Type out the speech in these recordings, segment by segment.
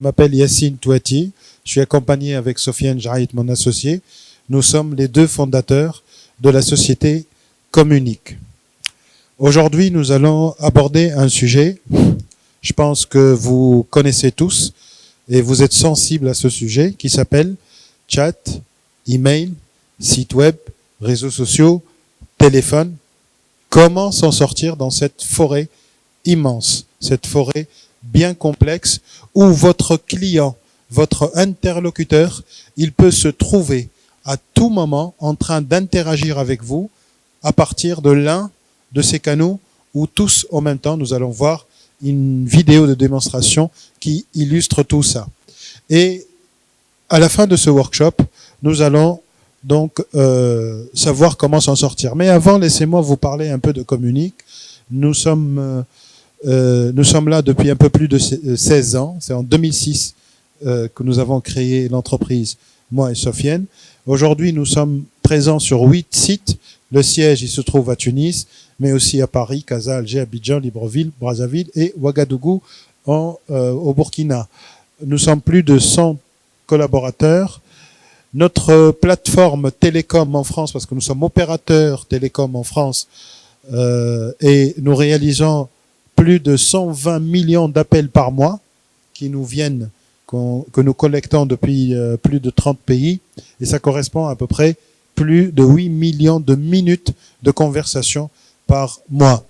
Je m'appelle Yassine Touati. Je suis accompagné avec Sofiane Jaït, mon associé. Nous sommes les deux fondateurs de la société Communique. Aujourd'hui, nous allons aborder un sujet. Je pense que vous connaissez tous et vous êtes sensibles à ce sujet qui s'appelle chat, email, site web, réseaux sociaux, téléphone. Comment s'en sortir dans cette forêt immense, cette forêt bien complexe où votre client, votre interlocuteur, il peut se trouver à tout moment en train d'interagir avec vous à partir de l'un de ces canaux ou tous en même temps. Nous allons voir une vidéo de démonstration qui illustre tout ça. Et à la fin de ce workshop, nous allons donc savoir comment s'en sortir. Mais avant, laissez-moi vous parler un peu de Communique. Nous sommes là depuis un peu plus de 16 ans. C'est en 2006 que nous avons créé l'entreprise, moi et Sofiane. Aujourd'hui, nous sommes présents sur 8 sites. Le siège, il se trouve à Tunis, mais aussi à Paris, Casa, Alger, Abidjan, Libreville, Brazzaville et Ouagadougou au Burkina. Nous sommes plus de 100 collaborateurs. Notre plateforme télécom en France, parce que nous sommes opérateurs télécom en France, et nous réalisons plus de 120 millions d'appels par mois qui nous viennent, que nous collectons depuis plus de 30 pays, et ça correspond à peu près plus de 8 millions de minutes de conversation par mois.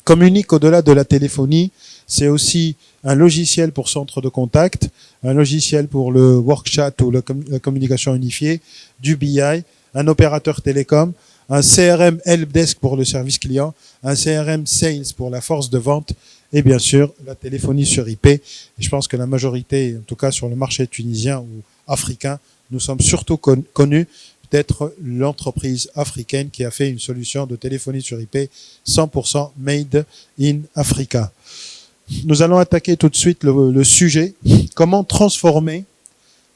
Communique au-delà de la téléphonie, c'est aussi un logiciel pour centre de contact, un logiciel pour le workchat ou la communication unifiée, du BI, un opérateur télécom, un CRM helpdesk pour le service client, un CRM sales pour la force de vente et bien sûr la téléphonie sur IP. Et je pense que la majorité, en tout cas sur le marché tunisien ou africain, nous sommes surtout connus d'être l'entreprise africaine qui a fait une solution de téléphonie sur IP 100% made in Africa. Nous allons attaquer tout de suite le sujet, comment transformer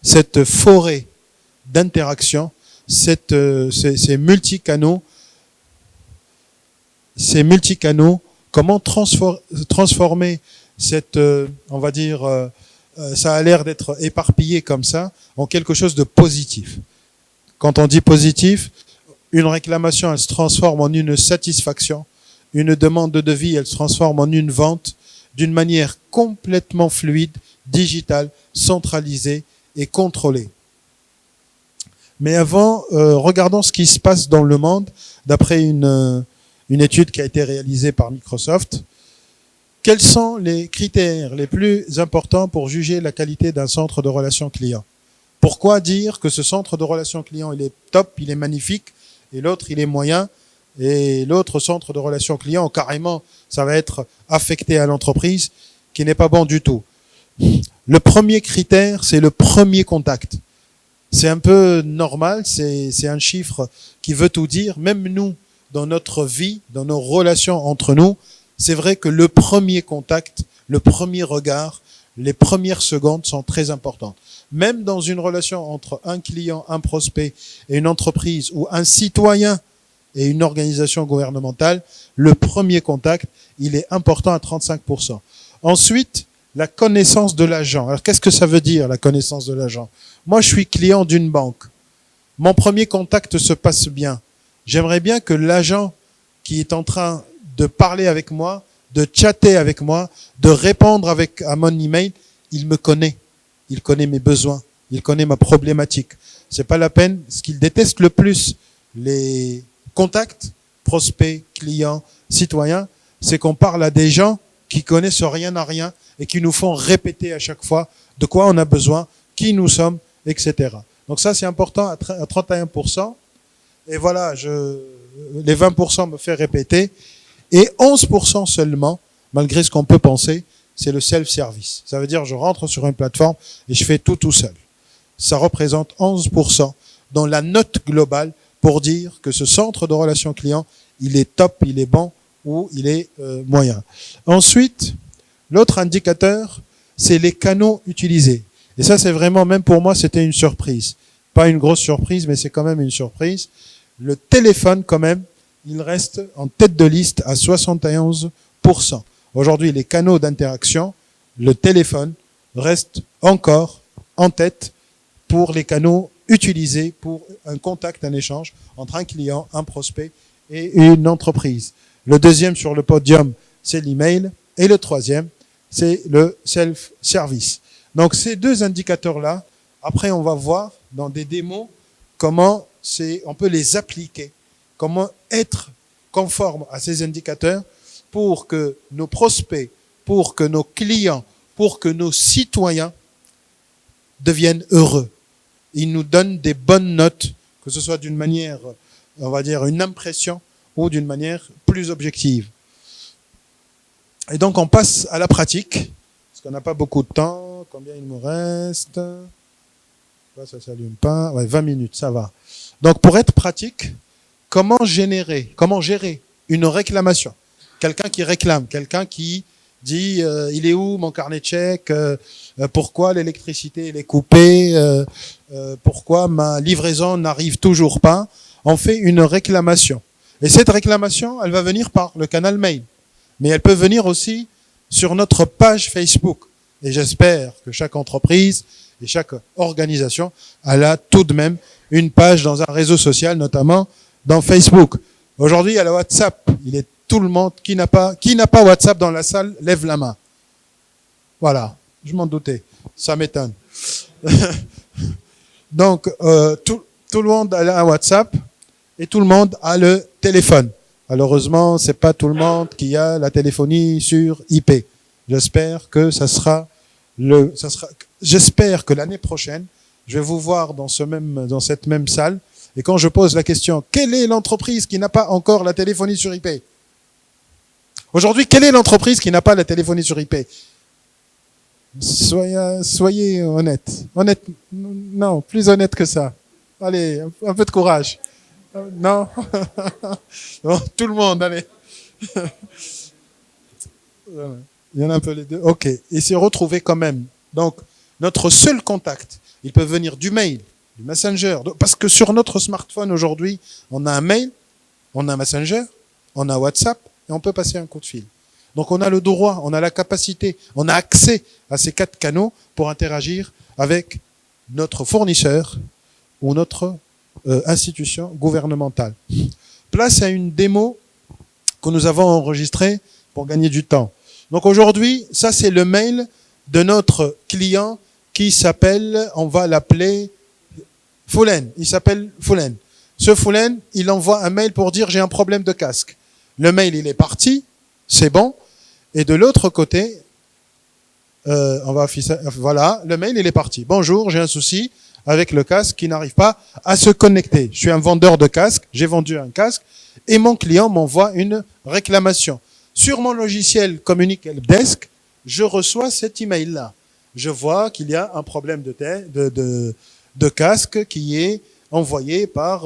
cette forêt d'interaction, ces multicanaux, comment transformer cette, on va dire, ça a l'air d'être éparpillé comme ça, en quelque chose de positif. Quand on dit positif, une réclamation, elle se transforme en une satisfaction. Une demande de devis, elle se transforme en une vente d'une manière complètement fluide, digitale, centralisée et contrôlée. Mais avant, regardons ce qui se passe dans le monde d'après une étude qui a été réalisée par Microsoft. Quels sont les critères les plus importants pour juger la qualité d'un centre de relations client? Pourquoi dire que ce centre de relations client, il est top, il est magnifique, et l'autre, il est moyen, et l'autre centre de relations client, carrément, ça va être affecté à l'entreprise, qui n'est pas bon du tout. Le premier critère, c'est le premier contact. C'est un peu normal, c'est un chiffre qui veut tout dire. Même nous, dans notre vie, dans nos relations entre nous, c'est vrai que le premier contact, le premier regard, les premières secondes sont très importantes. Même dans une relation entre un client, un prospect et une entreprise, ou un citoyen et une organisation gouvernementale, le premier contact, il est important à 35%. Ensuite, la connaissance de l'agent. Alors, qu'est-ce que ça veut dire, la connaissance de l'agent? Moi, je suis client d'une banque. Mon premier contact se passe bien. J'aimerais bien que l'agent qui est en train de parler avec moi, de chatter avec moi, de répondre à mon email, il me connaît. Il connaît mes besoins. Il connaît ma problématique. C'est pas la peine. Ce qu'il déteste le plus, les contacts, prospects, clients, citoyens, c'est qu'on parle à des gens qui connaissent rien à rien et qui nous font répéter à chaque fois de quoi on a besoin, qui nous sommes, etc. Donc ça, c'est important à 31%. Et voilà, les 20% me fait répéter. Et 11% seulement, malgré ce qu'on peut penser, c'est le self-service. Ça veut dire je rentre sur une plateforme et je fais tout seul. Ça représente 11% dans la note globale pour dire que ce centre de relations clients, il est top, il est bon ou il est moyen. Ensuite, l'autre indicateur, c'est les canaux utilisés. Et ça, c'est vraiment, même pour moi, c'était une surprise. Pas une grosse surprise, mais c'est quand même une surprise. Le téléphone, quand même, il reste en tête de liste à 71%. Aujourd'hui, les canaux d'interaction, le téléphone, reste encore en tête pour les canaux utilisés pour un contact, un échange entre un client, un prospect et une entreprise. Le deuxième sur le podium, c'est l'email. Et le troisième, c'est le self-service. Donc ces deux indicateurs-là, après on va voir dans des démos comment on peut les appliquer, comment être conforme à ces indicateurs pour que nos prospects, pour que nos clients, pour que nos citoyens deviennent heureux. Ils nous donnent des bonnes notes, que ce soit d'une manière, on va dire, une impression ou d'une manière plus objective. Et donc, on passe à la pratique, parce qu'on n'a pas beaucoup de temps. Combien il me reste? Là, ça s'allume pas. Ouais, 20 minutes, ça va. Donc, pour être pratique, comment gérer une réclamation? Quelqu'un qui réclame, quelqu'un qui dit il est où mon carnet de chèques, pourquoi l'électricité elle est coupée, pourquoi ma livraison n'arrive toujours pas. On fait une réclamation. Et cette réclamation, elle va venir par le canal mail. Mais elle peut venir aussi sur notre page Facebook. Et j'espère que chaque entreprise et chaque organisation, elle a tout de même une page dans un réseau social, notamment dans Facebook. Aujourd'hui, il y a le WhatsApp. Il est tout le monde qui n'a pas WhatsApp dans la salle, lève la main. Voilà, je m'en doutais. Ça m'étonne. Donc, tout le monde a un WhatsApp et tout le monde a le téléphone. Malheureusement, c'est pas tout le monde qui a la téléphonie sur IP. J'espère que j'espère que l'année prochaine, je vais vous voir dans cette même salle. Et quand je pose la question, quelle est l'entreprise qui n'a pas encore la téléphonie sur IP? Aujourd'hui, quelle est l'entreprise qui n'a pas la téléphonie sur IP? Soyez honnête. Honnête, non, plus honnête que ça. Allez, un peu de courage. Non, bon, tout le monde, allez. Il y en a un peu les deux. Ok, et c'est retrouvé quand même. Donc, notre seul contact, il peut venir du mail, du messenger, parce que sur notre smartphone aujourd'hui, on a un mail, on a un messenger, on a WhatsApp, et on peut passer un coup de fil. Donc, on a le droit, on a la capacité, on a accès à ces 4 canaux pour interagir avec notre fournisseur ou notre institution gouvernementale. Place à une démo que nous avons enregistrée pour gagner du temps. Donc aujourd'hui, ça c'est le mail de notre client qui s'appelle, on va l'appeler Foulen. Il s'appelle Foulen. Ce Foulen, il envoie un mail pour dire j'ai un problème de casque. Le mail, il est parti, c'est bon. Et de l'autre côté, on va afficher, voilà, le mail, il est parti. Bonjour, j'ai un souci avec le casque qui n'arrive pas à se connecter. Je suis un vendeur de casque, j'ai vendu un casque et mon client m'envoie une réclamation. Sur mon logiciel Communique Helpdesk, je reçois cet email-là. Je vois qu'il y a un problème de casque qui est envoyé par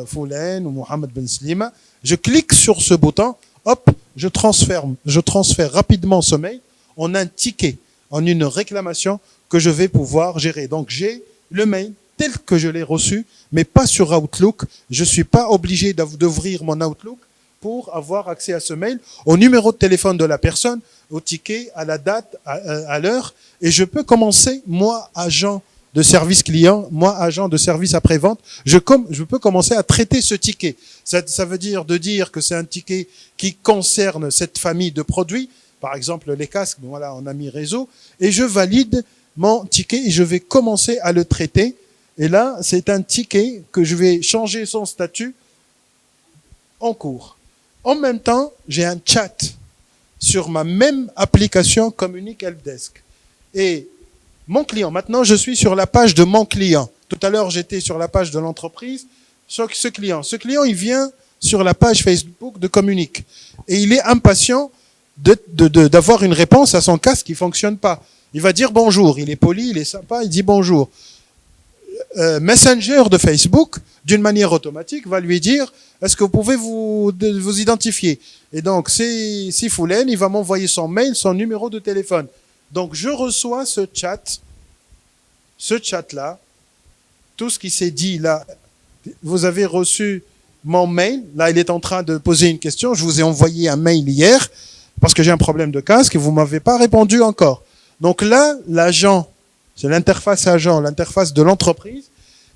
Foulen ou Mohamed Ben Slima. Je clique sur ce bouton, hop, je transfère rapidement ce mail en un ticket, en une réclamation que je vais pouvoir gérer. Donc j'ai le mail tel que je l'ai reçu, mais pas sur Outlook. Je suis pas obligé d'ouvrir mon Outlook pour avoir accès à ce mail, au numéro de téléphone de la personne, au ticket, à la date, à l'heure. Et je peux commencer, moi, agent de service client, moi, agent de service après-vente, je peux commencer à traiter ce ticket. Ça veut dire que c'est un ticket qui concerne cette famille de produits, par exemple les casques, voilà, on a mis réseau, et je valide mon ticket et je vais commencer à le traiter. Et là, c'est un ticket que je vais changer son statut en cours. En même temps, j'ai un chat sur ma même application Communique Helpdesk. Et mon client, maintenant je suis sur la page de mon client. Tout à l'heure, j'étais sur la page de l'entreprise. Ce client, il vient sur la page Facebook de Communique. Et il est impatient d'avoir une réponse à son casque qui fonctionne pas. Il va dire bonjour, il est poli, il est sympa, il dit bonjour. Messenger de Facebook, d'une manière automatique, va lui dire est-ce que vous pouvez vous identifier? Et donc, si Foulen, il va m'envoyer son mail, son numéro de téléphone. Donc, je reçois ce chat-là, tout ce qui s'est dit là. Vous avez reçu mon mail. Là, il est en train de poser une question. Je vous ai envoyé un mail hier parce que j'ai un problème de casque et vous m'avez pas répondu encore. Donc là, l'agent, c'est l'interface agent, l'interface de l'entreprise,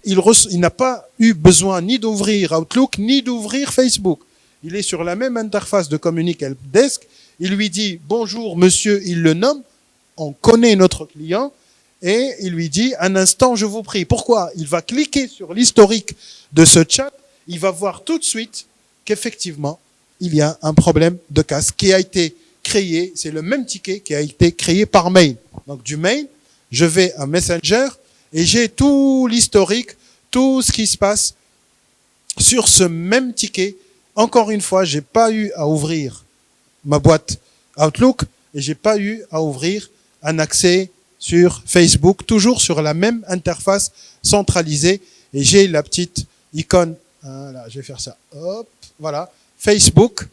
il n'a pas eu besoin ni d'ouvrir Outlook, ni d'ouvrir Facebook. Il est sur la même interface de Communique Helpdesk. Il lui dit « Bonjour, monsieur », il le nomme. On connaît notre client. Et il lui dit « Un instant, je vous prie ». Pourquoi? Il va cliquer sur l'historique de ce chat. Il va voir tout de suite qu'effectivement, il y a un problème de casque qui a été créé. C'est le même ticket qui a été créé par mail. Donc du mail, je vais à Messenger et j'ai tout l'historique, tout ce qui se passe sur ce même ticket. Encore une fois, j'ai pas eu à ouvrir ma boîte Outlook et j'ai pas eu à ouvrir un accès sur Facebook, toujours sur la même interface centralisée. Et j'ai la petite icône, là, je vais faire ça, hop, voilà, Facebook,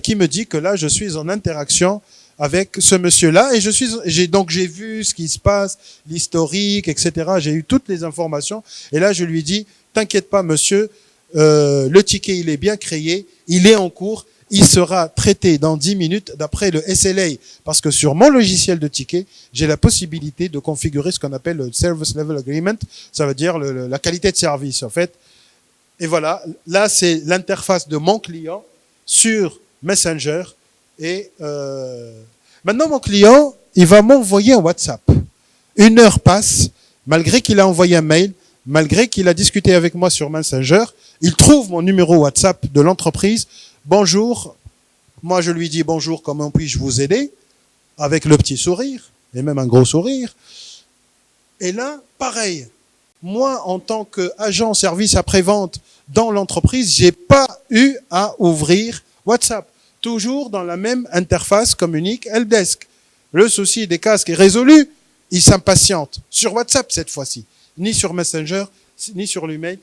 qui me dit que là, je suis en interaction avec ce monsieur-là. Et j'ai vu ce qui se passe, l'historique, etc. J'ai eu toutes les informations. Et là, je lui dis, t'inquiète pas, monsieur, le ticket, il est bien créé, il est en cours, il sera traité dans 10 minutes d'après le SLA. Parce que sur mon logiciel de ticket, j'ai la possibilité de configurer ce qu'on appelle le Service Level Agreement. Ça veut dire la qualité de service, en fait. Et voilà, là, c'est l'interface de mon client sur Messenger. Et maintenant, mon client, il va m'envoyer un WhatsApp. 1 heure passe, malgré qu'il a envoyé un mail, malgré qu'il a discuté avec moi sur Messenger, il trouve mon numéro WhatsApp de l'entreprise. Bonjour, moi je lui dis bonjour, comment puis-je vous aider? Avec le petit sourire, et même un gros sourire. Et là, pareil, moi en tant qu'agent service après-vente dans l'entreprise, j'ai pas eu à ouvrir WhatsApp. Toujours dans la même interface Communique Helpdesk. Le souci des casques est résolu, il s'impatiente. Sur WhatsApp cette fois-ci, ni sur Messenger, ni sur l'email.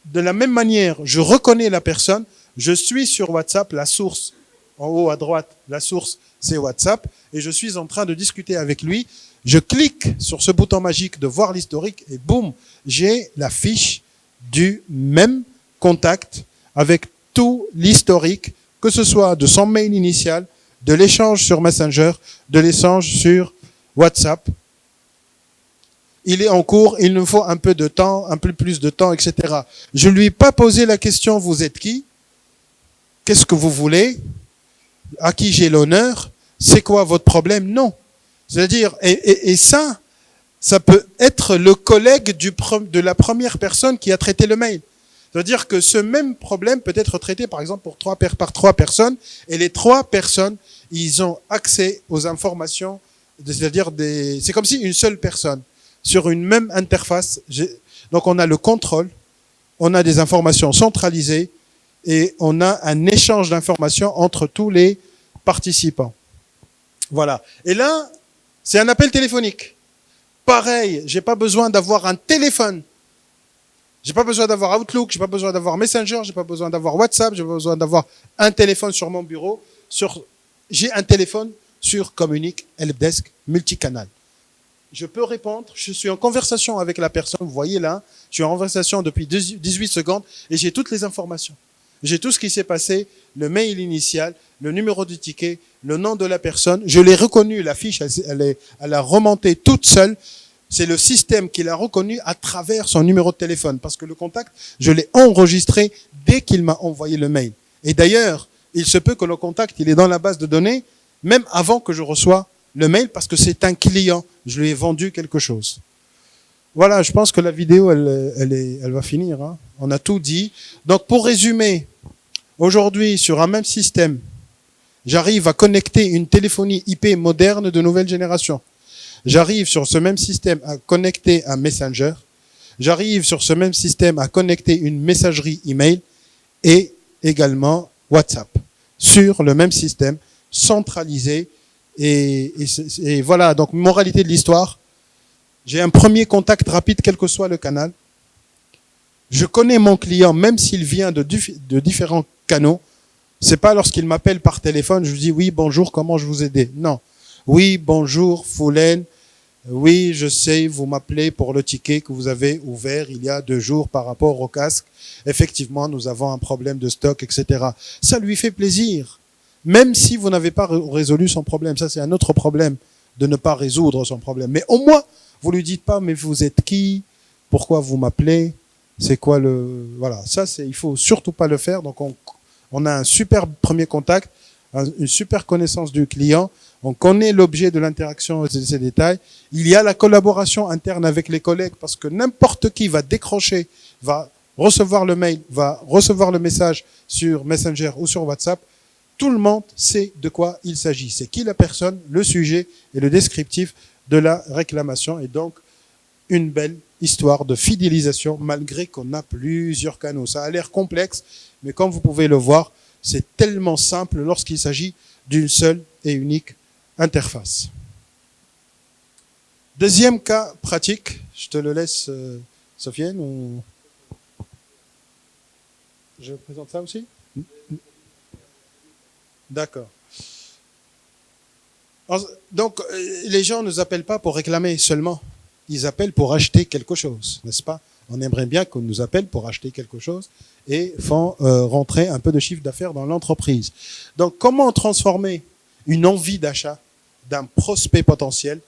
De la même manière, je reconnais la personne, je suis sur WhatsApp, la source, en haut à droite, la source, c'est WhatsApp, et je suis en train de discuter avec lui. Je clique sur ce bouton magique de voir l'historique, et boum, j'ai la fiche du même contact avec tout l'historique, que ce soit de son mail initial, de l'échange sur Messenger, de l'échange sur WhatsApp. Il est en cours, il nous faut un peu de temps, un peu plus de temps, etc. Je lui ai pas posé la question, vous êtes qui? Qu'est-ce que vous voulez? À qui j'ai l'honneur? C'est quoi votre problème? Non. C'est-à-dire, et ça peut être le collègue de la première personne qui a traité le mail. C'est-à-dire que ce même problème peut être traité, par exemple, par 3 personnes, et les 3 personnes, ils ont accès aux informations, c'est-à-dire c'est comme si une seule personne, sur une même interface. Donc on a le contrôle, on a des informations centralisées, et on a un échange d'informations entre tous les participants. Voilà. Et là, c'est un appel téléphonique. Pareil, j'ai pas besoin d'avoir un téléphone. J'ai pas besoin d'avoir Outlook, j'ai pas besoin d'avoir Messenger, j'ai pas besoin d'avoir WhatsApp, j'ai pas besoin d'avoir un téléphone sur mon bureau. J'ai un téléphone sur Communique Helpdesk multicanal. Je peux répondre, je suis en conversation avec la personne, vous voyez là, je suis en conversation depuis 18 secondes et j'ai toutes les informations. J'ai tout ce qui s'est passé, le mail initial, le numéro du ticket, le nom de la personne. Je l'ai reconnu, la fiche, elle a remonté toute seule. C'est le système qui l'a reconnu à travers son numéro de téléphone. Parce que le contact, je l'ai enregistré dès qu'il m'a envoyé le mail. Et d'ailleurs, il se peut que le contact, il est dans la base de données, même avant que je reçois le mail, parce que c'est un client. Je lui ai vendu quelque chose. Voilà, je pense que la vidéo, elle va finir. Hein. On a tout dit. Donc, pour résumer, aujourd'hui, sur un même système, j'arrive à connecter une téléphonie IP moderne de nouvelle génération. J'arrive sur ce même système à connecter un Messenger. J'arrive sur ce même système à connecter une messagerie email et également WhatsApp sur le même système centralisé. Et voilà, donc moralité de l'histoire. J'ai un premier contact rapide, quel que soit le canal. Je connais mon client, même s'il vient de différents canaux. C'est pas lorsqu'il m'appelle par téléphone, je lui dis oui, bonjour, comment je vous aider? Non. Oui, bonjour, Foulen. Oui, je sais, vous m'appelez pour le ticket que vous avez ouvert il y a 2 jours par rapport au casque. Effectivement, nous avons un problème de stock, etc. Ça lui fait plaisir. Même si vous n'avez pas résolu son problème, ça c'est un autre problème. de ne pas résoudre son problème. Mais au moins, vous lui dites pas, mais vous êtes qui? Pourquoi vous m'appelez? C'est quoi le... Voilà, ça, il faut surtout pas le faire. Donc, on a un super premier contact, une super connaissance du client. On connaît l'objet de l'interaction et ses détails. Il y a la collaboration interne avec les collègues parce que n'importe qui va décrocher, va recevoir le mail, va recevoir le message sur Messenger ou sur WhatsApp. Tout le monde sait de quoi il s'agit. C'est qui la personne, le sujet et le descriptif de la réclamation. Et donc, une belle histoire de fidélisation malgré qu'on a plusieurs canaux. Ça a l'air complexe, mais comme vous pouvez le voir, c'est tellement simple lorsqu'il s'agit d'une seule et unique interface. Deuxième cas pratique, je te le laisse, Sofiane, ou... Je présente ça aussi? D'accord. Donc, les gens ne nous appellent pas pour réclamer seulement. Ils appellent pour acheter quelque chose, n'est-ce pas? On aimerait bien qu'on nous appelle pour acheter quelque chose et font rentrer un peu de chiffre d'affaires dans l'entreprise. Donc, comment transformer une envie d'achat d'un prospect potentiel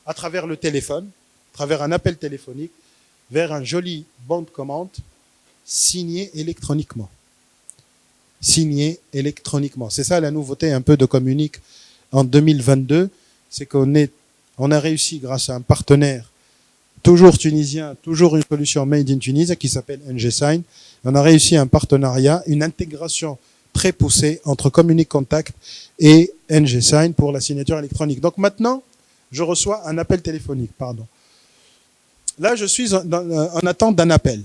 à travers le téléphone, à travers un appel téléphonique, vers un joli bon de commande signé électroniquement. Signé électroniquement. C'est ça la nouveauté un peu de Communique en 2022, c'est qu'on a réussi grâce à un partenaire toujours tunisien, toujours une solution made in Tunis qui s'appelle NGSign. On a réussi un partenariat, une intégration très poussée entre Communique Contact et NGSign pour la signature électronique. Donc maintenant, je reçois un appel téléphonique, pardon. Là, je suis en attente d'un appel.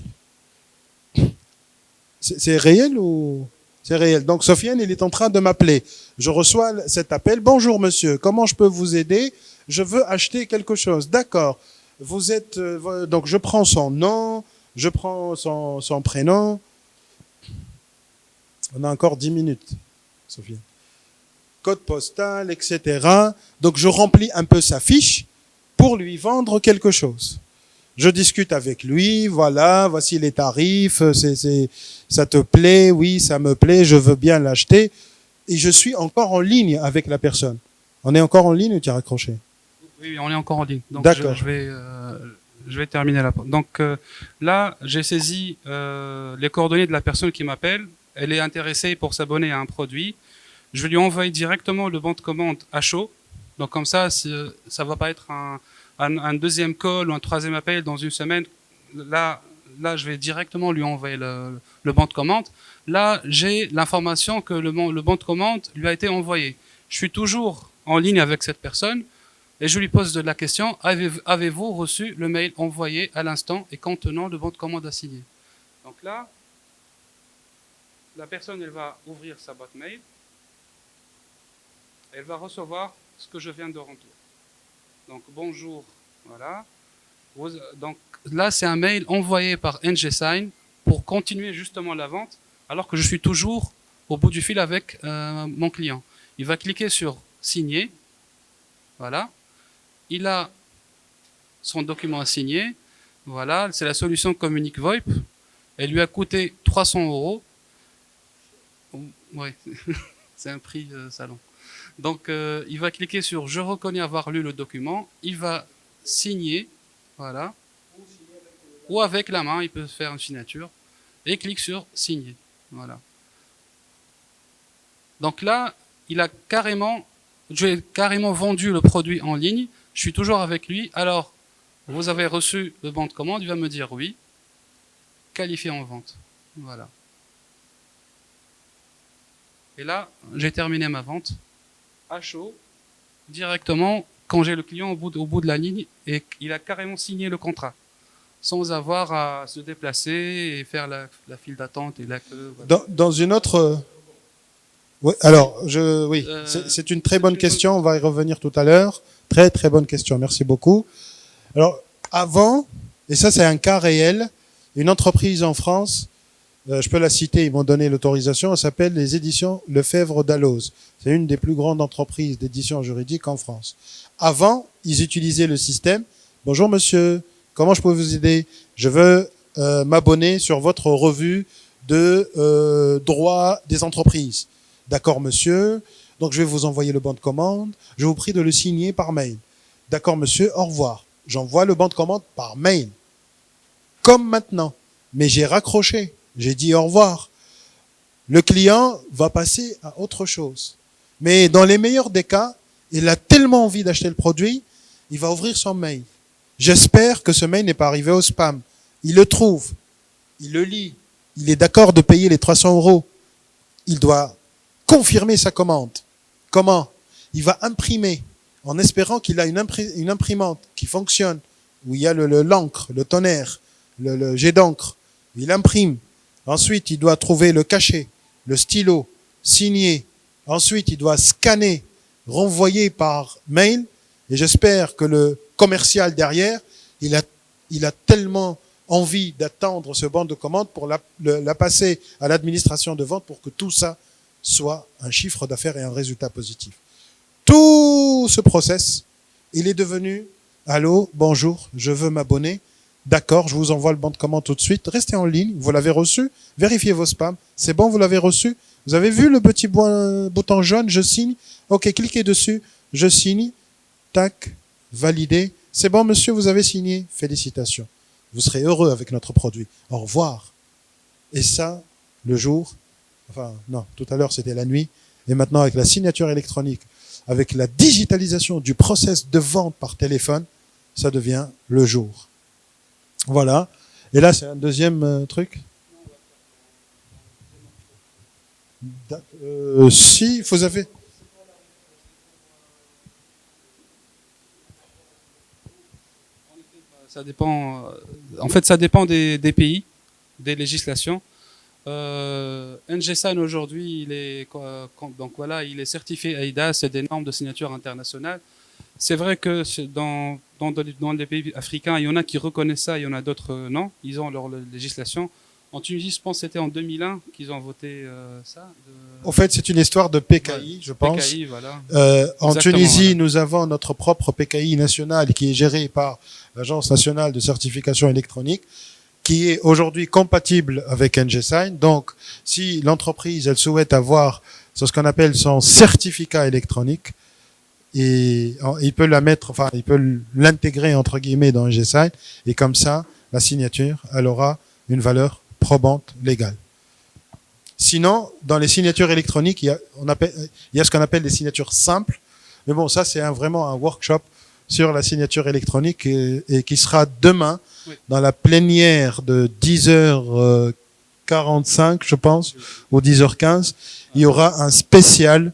C'est réel ou... C'est réel. Donc, Sofiane, il est en train de m'appeler. Je reçois cet appel. Bonjour, monsieur. Comment je peux vous aider? Je veux acheter quelque chose. D'accord. Vous êtes, donc je prends son nom, je prends son prénom. On a encore 10 minutes, Sofiane. Code postal, etc. Donc, je remplis un peu sa fiche pour lui vendre quelque chose. Je discute avec lui, voilà, voici les tarifs, ça te plaît, oui, ça me plaît, je veux bien l'acheter. Et je suis encore en ligne avec la personne. On est encore en ligne ou tu as raccroché? Oui, on est encore en ligne. Donc d'accord. Je vais terminer là. Donc là, j'ai saisi les coordonnées de la personne qui m'appelle. Elle est intéressée pour s'abonner à un produit. Je vais lui envoyer directement le bon de commande à chaud. Donc comme ça ne va pas être un deuxième call ou un troisième appel dans une semaine. Là, je vais directement lui envoyer le bon de commande. Là, j'ai l'information que le bon de commande lui a été envoyé. Je suis toujours en ligne avec cette personne et je lui pose la question, avez-vous reçu le mail envoyé à l'instant et contenant le bon de commande à signer? Donc là, la personne, elle va ouvrir sa boîte mail. Elle va recevoir ce que je viens de remplir. Donc, bonjour, voilà. Donc, là, c'est un mail envoyé par NGSign pour continuer justement la vente, alors que je suis toujours au bout du fil avec mon client. Il va cliquer sur « Signer ». Voilà. Il a son document à signer. Voilà, c'est la solution Communique VoIP. Elle lui a coûté 300 €. Oui, c'est un prix salon. Donc, il va cliquer sur « Je reconnais avoir lu le document ». Il va signer, voilà. Ou avec la main, il peut faire une signature. Et clique sur « Signer ». Voilà. Donc là, j'ai carrément vendu le produit en ligne. Je suis toujours avec lui. Alors, vous avez reçu le bon de commande. Il va me dire « Oui ». Qualifié en vente. Voilà. Et là, j'ai terminé ma vente à chaud, directement, quand j'ai le client au bout de la ligne et il a carrément signé le contrat, sans avoir à se déplacer et faire la file d'attente et la queue. Voilà. Dans une autre... Oui, alors, oui, c'est une très bonne question, on va y revenir tout à l'heure. Très, très bonne question, merci beaucoup. Alors, avant, et ça c'est un cas réel, une entreprise en France, je peux la citer, ils m'ont donné l'autorisation, elle s'appelle les éditions Lefebvre d'Alloz. C'est une des plus grandes entreprises d'édition juridique en France. Avant, ils utilisaient le système « Bonjour monsieur, comment je peux vous aider? Je veux m'abonner sur votre revue de droit des entreprises. » D'accord monsieur, donc je vais vous envoyer le bon de commande, je vous prie de le signer par mail. D'accord, monsieur, au revoir. J'envoie le bon de commande par mail. Comme maintenant. Mais j'ai raccroché. J'ai dit au revoir. Le client va passer à autre chose. Mais dans les meilleurs des cas, il a tellement envie d'acheter le produit, il va ouvrir son mail. J'espère que ce mail n'est pas arrivé au spam. Il le trouve. Il le lit. Il est d'accord de payer les 300 €. Il doit confirmer sa commande. Comment? Il va imprimer en espérant qu'il a une imprimante qui fonctionne, où il y a l'encre, le tonnerre, le jet d'encre. Il imprime. Ensuite, il doit trouver le cachet, le stylo, signer. Ensuite, il doit scanner, renvoyer par mail. Et j'espère que le commercial derrière, il a tellement envie d'attendre ce bon de commande pour la passer à l'administration de vente pour que tout ça soit un chiffre d'affaires et un résultat positif. Tout ce process, il est devenu « Allô, bonjour, je veux m'abonner. D'accord, je vous envoie le bon de commande tout de suite. Restez en ligne, vous l'avez reçu. Vérifiez vos spams. C'est bon, vous l'avez reçu. Vous avez vu le petit bouton jaune, je signe. Ok, cliquez dessus, je signe. Tac, validé. C'est bon, monsieur, vous avez signé. Félicitations. Vous serez heureux avec notre produit. Au revoir. Et ça, le jour, enfin, non, tout à l'heure, c'était la nuit. Et maintenant, avec la signature électronique, avec la digitalisation du process de vente par téléphone, ça devient le jour. Voilà. Et là, c'est un deuxième truc. Si, vous avez... Ça dépend. En fait, ça dépend des pays, des législations. NGSign aujourd'hui, donc voilà, il est certifié AIDA, c'est des normes de signature internationale. C'est vrai que dans les pays africains, il y en a qui reconnaissent ça, il y en a d'autres non. Ils ont leur législation. En Tunisie, je pense que c'était en 2001 qu'ils ont voté ça. En fait, c'est une histoire de PKI, je pense. PKI, voilà. En Tunisie, nous avons notre propre PKI national qui est géré par l'Agence nationale de certification électronique, qui est aujourd'hui compatible avec NGSign. Donc, si l'entreprise elle souhaite avoir ce qu'on appelle son certificat électronique, et il peut il peut l'intégrer entre guillemets dans NGSign, et comme ça, la signature, elle aura une valeur probante légale. Sinon, dans les signatures électroniques, il y a ce qu'on appelle des signatures simples. Mais bon, ça, c'est vraiment un workshop sur la signature électronique et qui sera demain dans la plénière de 10h45, je pense, ou 10h15. Il y aura un spécial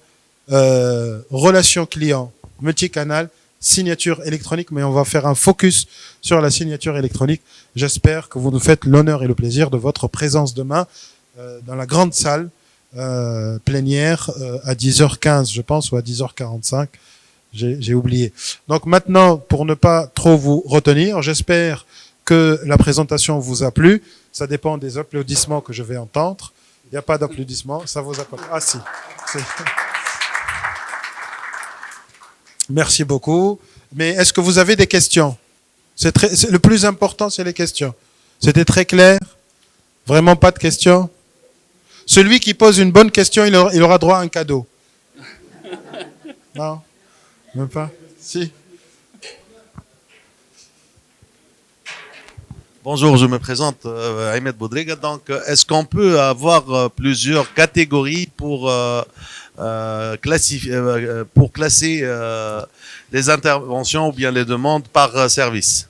relation client, multicanal, signature électronique, mais on va faire un focus sur la signature électronique. J'espère que vous nous faites l'honneur et le plaisir de votre présence demain dans la grande salle plénière à 10h15, je pense, ou à 10h45. J'ai oublié. Donc maintenant, pour ne pas trop vous retenir, j'espère que la présentation vous a plu. Ça dépend des applaudissements que je vais entendre. Il n'y a pas d'applaudissements, ça vous accorde. Ah si. Merci beaucoup. Mais est-ce que vous avez des questions? Le plus important, c'est les questions. C'était très clair? Vraiment pas de questions? Celui qui pose une bonne question, il aura droit à un cadeau. Non? Même pas? Si. Bonjour, je me présente, Ahmed Boudriga. Donc, est-ce qu'on peut avoir plusieurs catégories pour classer les interventions ou bien les demandes par service?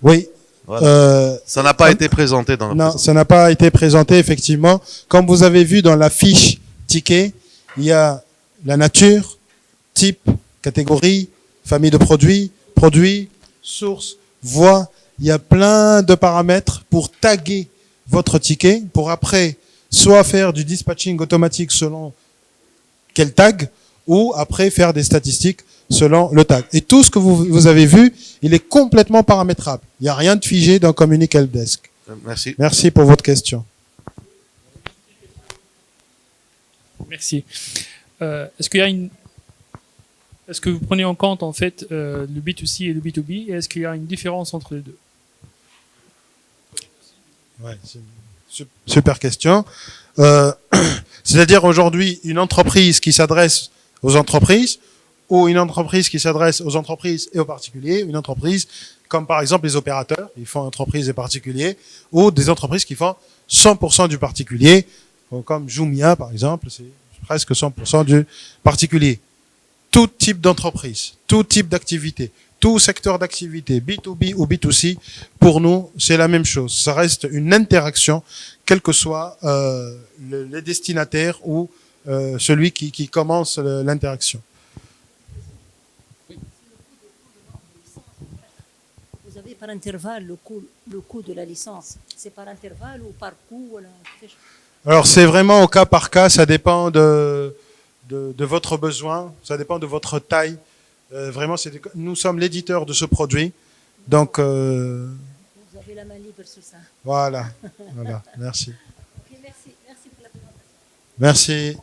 Oui. Voilà. Ça n'a pas été présenté dans la présentation. Non, ça n'a pas été présenté, effectivement. Comme vous avez vu dans la fiche ticket, il y a la nature, type, catégorie, famille de produits, source, voie. Il y a plein de paramètres pour taguer votre ticket, pour après soit faire du dispatching automatique selon quel tag, ou après faire des statistiques selon le tag. Et tout ce que vous avez vu, il est complètement paramétrable. Il n'y a rien de figé dans Communique Helpdesk. Merci. Merci pour votre question. Merci. Est-ce que vous prenez en compte en fait le B2C et le B2B, et est-ce qu'il y a une différence entre les deux? Ouais, c'est une super question. C'est-à-dire aujourd'hui, une entreprise qui s'adresse aux entreprises, ou une entreprise qui s'adresse aux entreprises et aux particuliers, une entreprise comme par exemple les opérateurs, ils font entreprises et particuliers, ou des entreprises qui font 100% du particulier, comme Jumia par exemple, c'est presque 100% du particulier. Tout type d'entreprise, tout type d'activité, tout secteur d'activité, B2B ou B2C, pour nous, c'est la même chose. Ça reste une interaction, quel que soit les destinataires ou celui qui commence l'interaction. Vous avez par intervalle le coût de la licence. C'est par intervalle ou par coût voilà. Alors c'est vraiment au cas par cas, ça dépend de votre besoin, ça dépend de votre taille. Vraiment, nous sommes l'éditeur de ce produit, donc Vous avez la main libre sur ça. voilà, merci. Ok, merci pour la présentation. Merci.